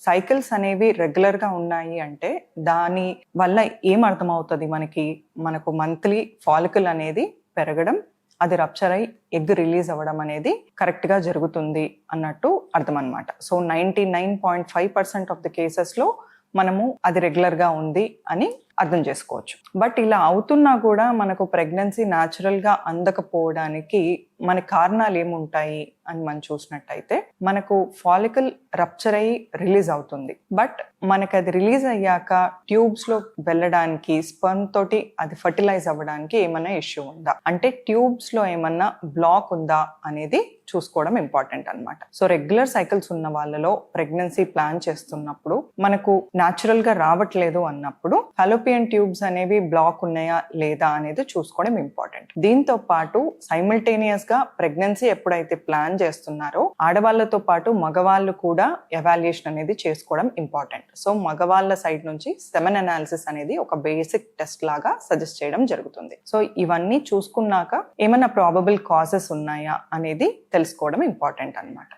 Cycles అనేవి రెగ్యులర్గా ఉన్నాయి అంటే దాని వల్ల ఏం అర్థమవుతుంది మనకు మంత్లీ ఫాలికల్ అనేది పెరగడం, అది రప్చర్ అయి ఎగ్ రిలీజ్ అవ్వడం అనేది కరెక్ట్గా జరుగుతుంది అన్నట్టు అర్థం అనమాట. సో 99.5% ఆఫ్ ద కేసెస్లో మనము అది రెగ్యులర్గా ఉంది అని అర్థం చేసుకోవచ్చు. బట్ ఇలా అవుతున్నా కూడా మనకు ప్రెగ్నెన్సీ న్యాచురల్గా అందకపోవడానికి మన కారణాలు ఏముంటాయి అని మనం చూసినట్టయితే, మనకు ఫాలికల్ రప్చర్ అయ్యి రిలీజ్ అవుతుంది. బట్ మనకు అది రిలీజ్ అయ్యాక ట్యూబ్స్లో వెళ్ళడానికి, స్పర్మ్ తోటి అది ఫర్టిలైజ్ అవ్వడానికి ఏమైనా ఇష్యూ ఉందా, అంటే ట్యూబ్స్లో ఏమన్నా బ్లాక్ ఉందా అనేది చూసుకోవడం ఇంపార్టెంట్ అనమాట. సో రెగ్యులర్ సైకిల్స్ ఉన్న వాళ్ళలో ప్రెగ్నెన్సీ ప్లాన్ చేస్తున్నప్పుడు మనకు న్యాచురల్ గా రావట్లేదు అన్నప్పుడు ఫాలోపియన్ ట్యూబ్స్ అనేవి బ్లాక్ ఉన్నాయా లేదా అనేది చూసుకోవడం ఇంపార్టెంట్. దీంతో పాటు సైమల్టేనియస్ గా ప్రెగ్నెన్సీ ఎప్పుడైతే ప్లాన్ చేస్తున్నారో ఆడవాళ్లతో పాటు మగవాళ్ళు కూడా ఎవాల్యుయేషన్ అనేది చేసుకోవడం ఇంపార్టెంట్. సో మగవాళ్ళ సైడ్ నుంచి సెమెన్ అనాలిసిస్ అనేది ఒక బేసిక్ టెస్ట్ లాగా సజెస్ట్ చేయడం జరుగుతుంది. సో ఇవన్నీ చూసుకున్నాక ఏమైనా ప్రాబబుల్ కాజెస్ ఉన్నాయా అనేది తెలుసుకోవడం ఇంపార్టెంట్ అన్నమాట.